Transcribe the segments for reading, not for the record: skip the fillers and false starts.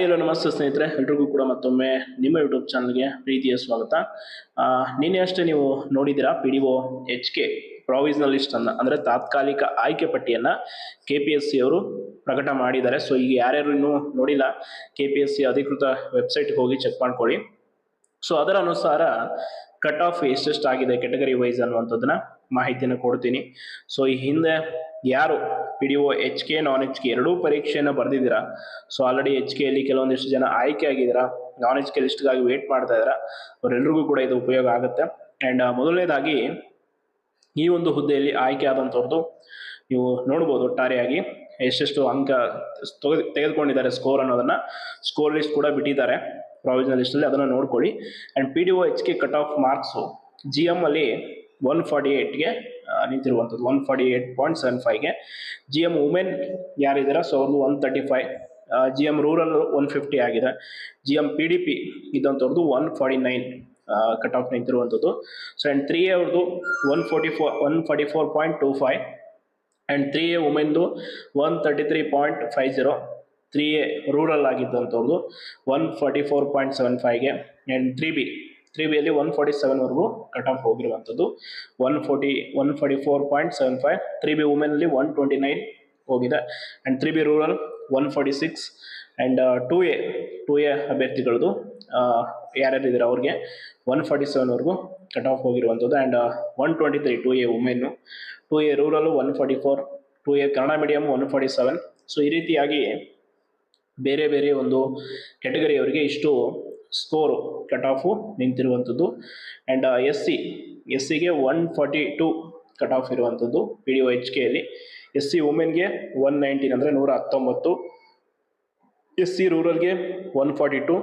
Hello ನಮಸ್ತೆ ಸ್ನೇಹಿತರೆ, ಎಲ್ರಿಗೂ ಕೂಡ ಮತ್ತೊಮ್ಮೆ ನಿಮ್ಮ ಯೂಟ್ಯೂಬ್ ಚಾನಲ್ಗೆ ಪ್ರೀತಿಯ ಸ್ವಾಗತ. ನಿನ್ನೆ ಅಷ್ಟೇ ನೀವು ನೋಡಿದ್ದೀರಾ PDO HK ಪ್ರಾವಿಷನಲ್ ಲಿಸ್ಟ್ ಅನ್ನ, ಅಂದರೆ ತಾತ್ಕಾಲಿಕ ಆಯ್ಕೆ ಪಟ್ಟಿಯನ್ನು KPSC ಅವರು ಪ್ರಕಟ ಮಾಡಿದ್ದಾರೆ. ಸೊ ಈಗ ಯಾರ್ಯಾರು ಇನ್ನೂ ನೋಡಿಲ್ಲ, KPSC ಅಧಿಕೃತ ವೆಬ್ಸೈಟ್ಗೆ ಹೋಗಿ ಚೆಕ್ ಮಾಡ್ಕೊಳ್ಳಿ. ಸೊ ಅದರ ಅನುಸಾರ ಕಟ್ ಆಫ್ ಎಷ್ಟೆಷ್ಟು ಆಗಿದೆ ಕೆಟಗರಿ ವೈಸ್ ಅನ್ನುವಂಥದ್ದನ್ನ ಮಾಹಿತಿಯನ್ನು ಕೊಡ್ತೀನಿ. ಸೊ ಈ ಹಿಂದೆ ಯಾರು PDO HK ನಾನ್ HK ಎರಡೂ ಪರೀಕ್ಷೆಯನ್ನು ಬರೆದಿದ್ದೀರಾ, ಸೊ ಆಲ್ರೆಡಿ HKಯಲ್ಲಿ ಕೆಲವೊಂದಿಷ್ಟು ಜನ ಆಯ್ಕೆ ಆಗಿದ್ದೀರಾ, ನಾನ್ HK ಲಿಸ್ಟ್ಗಾಗಿ ವೇಟ್ ಮಾಡ್ತಾ ಇದ್ದೀರಾ, ಅವರೆಲ್ಲರಿಗೂ ಕೂಡ ಇದು ಉಪಯೋಗ ಆಗುತ್ತೆ. ಆ್ಯಂಡ್ ಮೊದಲನೇದಾಗಿ ಈ ಒಂದು ಹುದ್ದೆಯಲ್ಲಿ ಆಯ್ಕೆ ಆದಂಥವ್ರದ್ದು ನೀವು ನೋಡ್ಬೋದು ಒಟ್ಟಾರೆಯಾಗಿ ಎಷ್ಟೆಷ್ಟು ಅಂಕ ತೆಗೆದುಕೊಂಡಿದ್ದಾರೆ ಸ್ಕೋರ್ ಅನ್ನೋದನ್ನ ಸ್ಕೋರ್ ಲಿಸ್ಟ್ ಕೂಡ ಬಿಟ್ಟಿದ್ದಾರೆ ಪ್ರಾವಿಷನಲ್ ಲಿಸ್ಟಲ್ಲಿ, ಅದನ್ನು ನೋಡ್ಕೊಳ್ಳಿ. And PDO HK cut off marks GM ಅಲ್ಲಿ 148ಗೆ ನಿಂತಿರುವಂಥದ್ದು, 148.75ಗೆ. GM ವುಮೆನ್ ಯಾರಿದ್ದೀರಾ ಸೊ ಅವ್ರದ್ದು 135, GM ರೂರಲ್ 150 ಆಗಿದೆ. GM PDP ಇದ್ದಂಥವ್ರದ್ದು 149 ಕಟ್ ಆಫ್ ನಿಂತಿರುವಂಥದ್ದು. ಸೊ ಆ್ಯಂಡ್ 3A ಅವ್ರದ್ದು 144.25 ಆ್ಯಂಡ್ 3A ವುಮೆನ್ದು 133.50. 3A ರೂರಲ್ ಆಗಿದ್ದಂಥವ್ರದ್ದು 144.75ಗೆ. ಆ್ಯಂಡ್ 3Bಯಲ್ಲಿ 147ವರೆಗೂ ಕಟ್ ಆಫ್ ಹೋಗಿರುವಂಥದ್ದು, 144.75. 3B ವುಮೆನಲ್ಲಿ 129 ಹೋಗಿದೆ. And 3B rural 146. And 2A ಅಭ್ಯರ್ಥಿಗಳದ್ದು ಯಾರ್ಯಾರಿದ್ದೀರಾ ಅವ್ರಿಗೆ 147ವರೆಗೂ ಕಟ್ ಆಫ್ ಹೋಗಿರುವಂಥದ್ದು. And 123 2A women, 2A rural 144, 2A Kannada medium 147. So ಈ ರೀತಿಯಾಗಿ ಬೇರೆ ಬೇರೆ ಒಂದು ಕೆಟಗರಿಯವರಿಗೆ ಇಷ್ಟು ಸ್ಕೋರು ಕಟ್ ಆಫು ನಿಂತಿರುವಂಥದ್ದು. ಆ್ಯಂಡ್ ಎಸ್ ಸಿಗೆ 142 ಕಟ್ ಆಫ್ ಇರುವಂಥದ್ದು PDO HKಯಲ್ಲಿ. SC ವುಮೆನ್ಗೆ 119 ಅಂದರೆ 119, SC ರೂರಲ್ಗೆ 142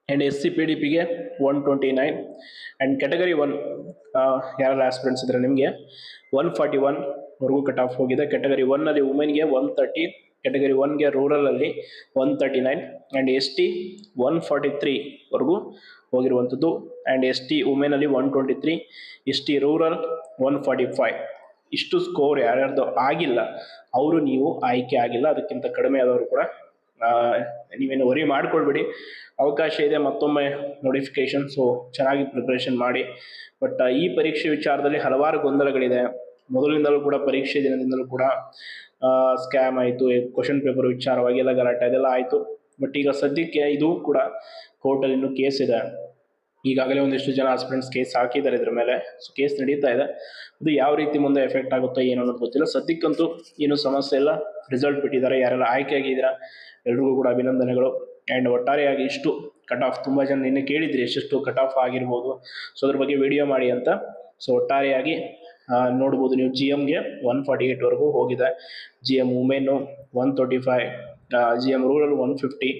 ಆ್ಯಂಡ್ SC PDPಗೆ 129. ಆ್ಯಂಡ್ ಕೆಟಗರಿ 1 ಯಾರೆಲ್ಲ ಆಸ್ಪಿರೆಂಟ್ಸ್ ಇದ್ದಾರೆ ನಿಮಗೆ 141ವರೆಗೂ ಕಟ್ ಆಫ್ ಹೋಗಿದೆ. ಕೆಟಗರಿ 1ನಲ್ಲಿ ವುಮೆನ್ಗೆ 130, ಕೆಟಗರಿ 1ಗೆ ರೂರಲಲ್ಲಿ 139 ಆ್ಯಂಡ್ ST 143ವರೆಗೂ ಹೋಗಿರುವಂಥದ್ದು. ಆ್ಯಂಡ್ ST ವುಮೆನಲ್ಲಿ 123, ST ರೂರಲ್ 145. ಇಷ್ಟು ಸ್ಕೋರ್ ಯಾರ್ಯಾರ್ದು ಆಗಿಲ್ಲ ಅವರು ನೀವು ಆಯ್ಕೆ ಆಗಿಲ್ಲ, ಅದಕ್ಕಿಂತ ಕಡಿಮೆ ಆದವರು ಕೂಡ ನೀವೇನು ವರಿ ಮಾಡ್ಕೊಳ್ಬೇಡಿ, ಅವಕಾಶ ಇದೆ ಮತ್ತೊಮ್ಮೆ ನೋಟಿಫಿಕೇಶನ್. ಸೊ ಚೆನ್ನಾಗಿ ಪ್ರಿಪ್ರೇಷನ್ ಮಾಡಿ. ಬಟ್ ಈ ಪರೀಕ್ಷೆ ವಿಚಾರದಲ್ಲಿ ಹಲವಾರು ಗೊಂದಲಗಳಿದೆ. ಮೊದಲಿನಿಂದಲೂ ಕೂಡ ಪರೀಕ್ಷೆ ದಿನದಿಂದಲೂ ಕೂಡ ಸ್ಕ್ಯಾಮ್ ಆಯಿತು, ಕ್ವಶನ್ ಪೇಪರ್ ವಿಚಾರವಾಗಿ ಎಲ್ಲ ಗಲಾಟೆ ಅದೆಲ್ಲ ಆಯಿತು. ಬಟ್ ಈಗ ಸದ್ಯಕ್ಕೆ ಇದು ಕೂಡ ಕೋರ್ಟಲ್ಲಿ ಇನ್ನೂ ಕೇಸ್ ಇದೆ. ಈಗಾಗಲೇ ಒಂದಿಷ್ಟು ಜನ ಆಸ್ಪಿರೆಂಟ್ಸ್ ಕೇಸ್ ಹಾಕಿದ್ದಾರೆ ಇದ್ರ ಮೇಲೆ. ಸೊ ಕೇಸ್ ನಡೀತಾ ಇದೆ. ಅದು ಯಾವ ರೀತಿ ಮುಂದೆ ಎಫೆಕ್ಟ್ ಆಗುತ್ತೋ ಏನೋ ಅನ್ನೋದು ಗೊತ್ತಿಲ್ಲ. ಸದ್ಯಕ್ಕಂತೂ ಏನೂ ಸಮಸ್ಯೆ ಇಲ್ಲ, ರಿಸಲ್ಟ್ ಬಿಟ್ಟಿದ್ದಾರೆ. ಯಾರೆಲ್ಲ ಆಯ್ಕೆ ಆಗಿದ್ದೀರಾ ಎಲ್ರಿಗೂ ಕೂಡ ಅಭಿನಂದನೆಗಳು. ಆ್ಯಂಡ್ ಒಟ್ಟಾರೆಯಾಗಿ ಇಷ್ಟು ಕಟ್ ಆಫ್, ತುಂಬ ಜನ ನಿನ್ನೆ ಕೇಳಿದ್ರಿ ಎಷ್ಟೆಷ್ಟು ಕಟ್ ಆಫ್ ಆಗಿರ್ಬೋದು, ಸೊ ಅದ್ರ ಬಗ್ಗೆ ವಿಡಿಯೋ ಮಾಡಿ ಅಂತ. ಸೊ ಒಟ್ಟಾರೆಯಾಗಿ ನೋಡ್ಬೋದು ನೀವು, GMಗೆ 148ವರೆಗೂ ಹೋಗಿದೆ, GM women 135, GM rural 150,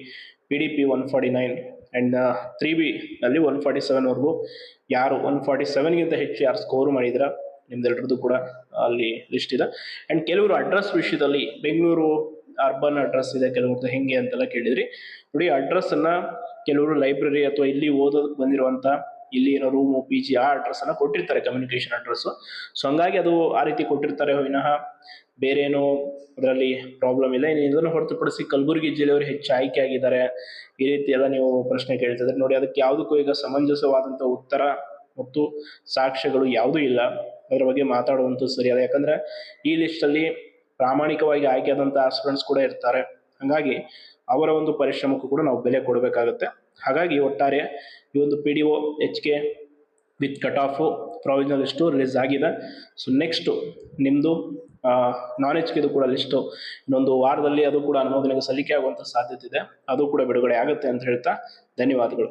PDP 149 and 3Bನಲ್ಲಿ 147ವರೆಗೂ. ಯಾರು 147ಗಿಂತ ಹೆಚ್ಚು ಯಾರು ಸ್ಕೋರ್ ಮಾಡಿದ್ರ ನಿಮ್ದೆಲ್ಲರದ್ದು ಕೂಡ ಅಲ್ಲಿ ಲಿಸ್ಟ್ ಇದೆ. ಆ್ಯಂಡ್ ಕೆಲವರು ಅಡ್ರೆಸ್ ವಿಷಯದಲ್ಲಿ ಬೆಂಗಳೂರು ಅರ್ಬನ್ ಅಡ್ರೆಸ್ ಇದೆ ಕೆಲವ್ರದ್ದು ಹೆಂಗೆ ಅಂತೆಲ್ಲ ಕೇಳಿದ್ರಿ. ನೋಡಿ, ಅಡ್ರೆಸ್ಸನ್ನು ಕೆಲವರು ಲೈಬ್ರರಿ ಅಥವಾ ಇಲ್ಲಿ ಓದೋದಕ್ಕೆ ಬಂದಿರುವಂಥ, ಇಲ್ಲಿ ಏನೋ ರೂಮು PG ಆ ಅಡ್ರೆಸ್ಸನ್ನು ಕೊಟ್ಟಿರ್ತಾರೆ, ಕಮ್ಯುನಿಕೇಷನ್ ಅಡ್ರೆಸ್ಸು. ಸೊ ಹಂಗಾಗಿ ಅದು ಆ ರೀತಿ ಕೊಟ್ಟಿರ್ತಾರೆ ವಿನಃ ಬೇರೆ ಏನೋ ಅದರಲ್ಲಿ ಪ್ರಾಬ್ಲಮ್ ಇಲ್ಲ. ಇದನ್ನು ಹೊರತುಪಡಿಸಿ ಕಲಬುರಗಿ ಜಿಲ್ಲೆಯವರು ಹೆಚ್ಚು ಆಯ್ಕೆ ಆಗಿದ್ದಾರೆ ಈ ರೀತಿ ಎಲ್ಲ ನೀವು ಪ್ರಶ್ನೆ ಕೇಳ್ತಿದ್ರೆ, ನೋಡಿ ಅದಕ್ಕೆ ಯಾವುದಕ್ಕೂ ಈಗ ಸಮಂಜಸವಾದಂಥ ಉತ್ತರ ಮತ್ತು ಸಾಕ್ಷ್ಯಗಳು ಯಾವುದೂ ಇಲ್ಲ. ಅದರ ಬಗ್ಗೆ ಮಾತಾಡುವಂಥದ್ದು ಸರಿಯಾದ, ಯಾಕಂದರೆ ಈ ಲಿಸ್ಟಲ್ಲಿ ಪ್ರಾಮಾಣಿಕವಾಗಿ ಆಯ್ಕೆಯಾದಂಥ ಆಸ್ಪಿರೆಂಟ್ಸ್ ಕೂಡ ಇರ್ತಾರೆ. ಹಾಗಾಗಿ ಅವರ ಒಂದು ಪರಿಶ್ರಮಕ್ಕೂ ಕೂಡ ನಾವು ಬೆಲೆ ಕೊಡಬೇಕಾಗುತ್ತೆ. ಹಾಗಾಗಿ ಒಟ್ಟಾರೆ ಈ ಒಂದು PDO HK with cut off provisional list release ಆಗಿದೆ. ಸೊ ನೆಕ್ಸ್ಟು ನಿಮ್ಮದು ನಾನ್ HKದು ಕೂಡ ಲಿಸ್ಟು ಇನ್ನೊಂದು ವಾರದಲ್ಲಿ ಅದು ಕೂಡ ಅನುಮೋದನೆಗೆ ಸಲ್ಲಿಕೆ ಆಗುವಂಥ ಸಾಧ್ಯತೆ ಇದೆ, ಅದು ಕೂಡ ಬಿಡುಗಡೆ ಆಗುತ್ತೆ ಅಂತ ಹೇಳ್ತಾ ಧನ್ಯವಾದಗಳು.